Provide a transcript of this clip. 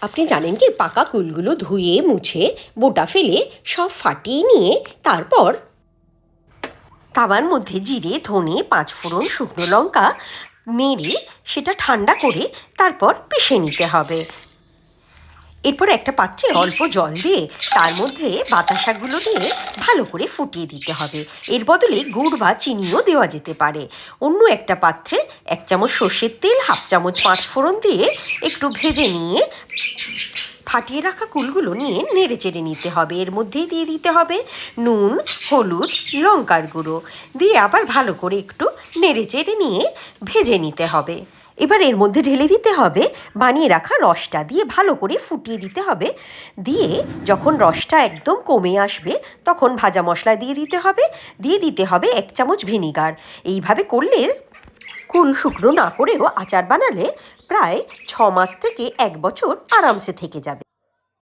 আপনি জানেন কি, পাকা কুলগুলো ধুয়ে মুছে বোটা ফেলে সব ফাটিয়ে নিয়ে তারপর তাওয়ার মধ্যে জিরে, ধনে, পাঁচফোড়ন, শুকনো লঙ্কা নেড়ে সেটা ঠান্ডা করে তারপর পিষে নিতে হবে। এরপর একটা পাত্রে অল্প জল দিয়ে তার মধ্যে বাতাসাগুলো দিয়ে ভালো করে ফুটিয়ে দিতে হবে। এর বদলে গুড় বা চিনিও দেওয়া যেতে পারে। অন্য একটা পাত্রে 1 চামচ সর্ষের তেল, 1/2 চামচ পাঁচফোড়ন দিয়ে একটু ভেজে নিয়ে ফাটিয়ে রাখা কুলগুলো নিয়ে নেড়ে চেড়ে নিতে হবে। এর মধ্যেই দিয়ে দিতে হবে নুন, হলুদ, লঙ্কার গুঁড়ো দিয়ে আবার ভালো করে একটু নেড়ে চেড়ে নিয়ে ভেজে নিতে হবে। এবার এর মধ্যে ঢেলে দিতে হবে বানিয়ে রাখা রসটা, দিয়ে ভালো করে ফুটিয়ে দিতে হবে। দিয়ে যখন রসটা একদম কমে আসবে তখন ভাজা মশলা দিয়ে দিতে হবে। দিয়ে দিতে হবে 1 চামচ ভিনিগার। এইভাবে করলে কুল শুকনো না করেও আচার বানালে প্রায় 6 মাস থেকে 1 বছর আরামসে থেকে যাবে।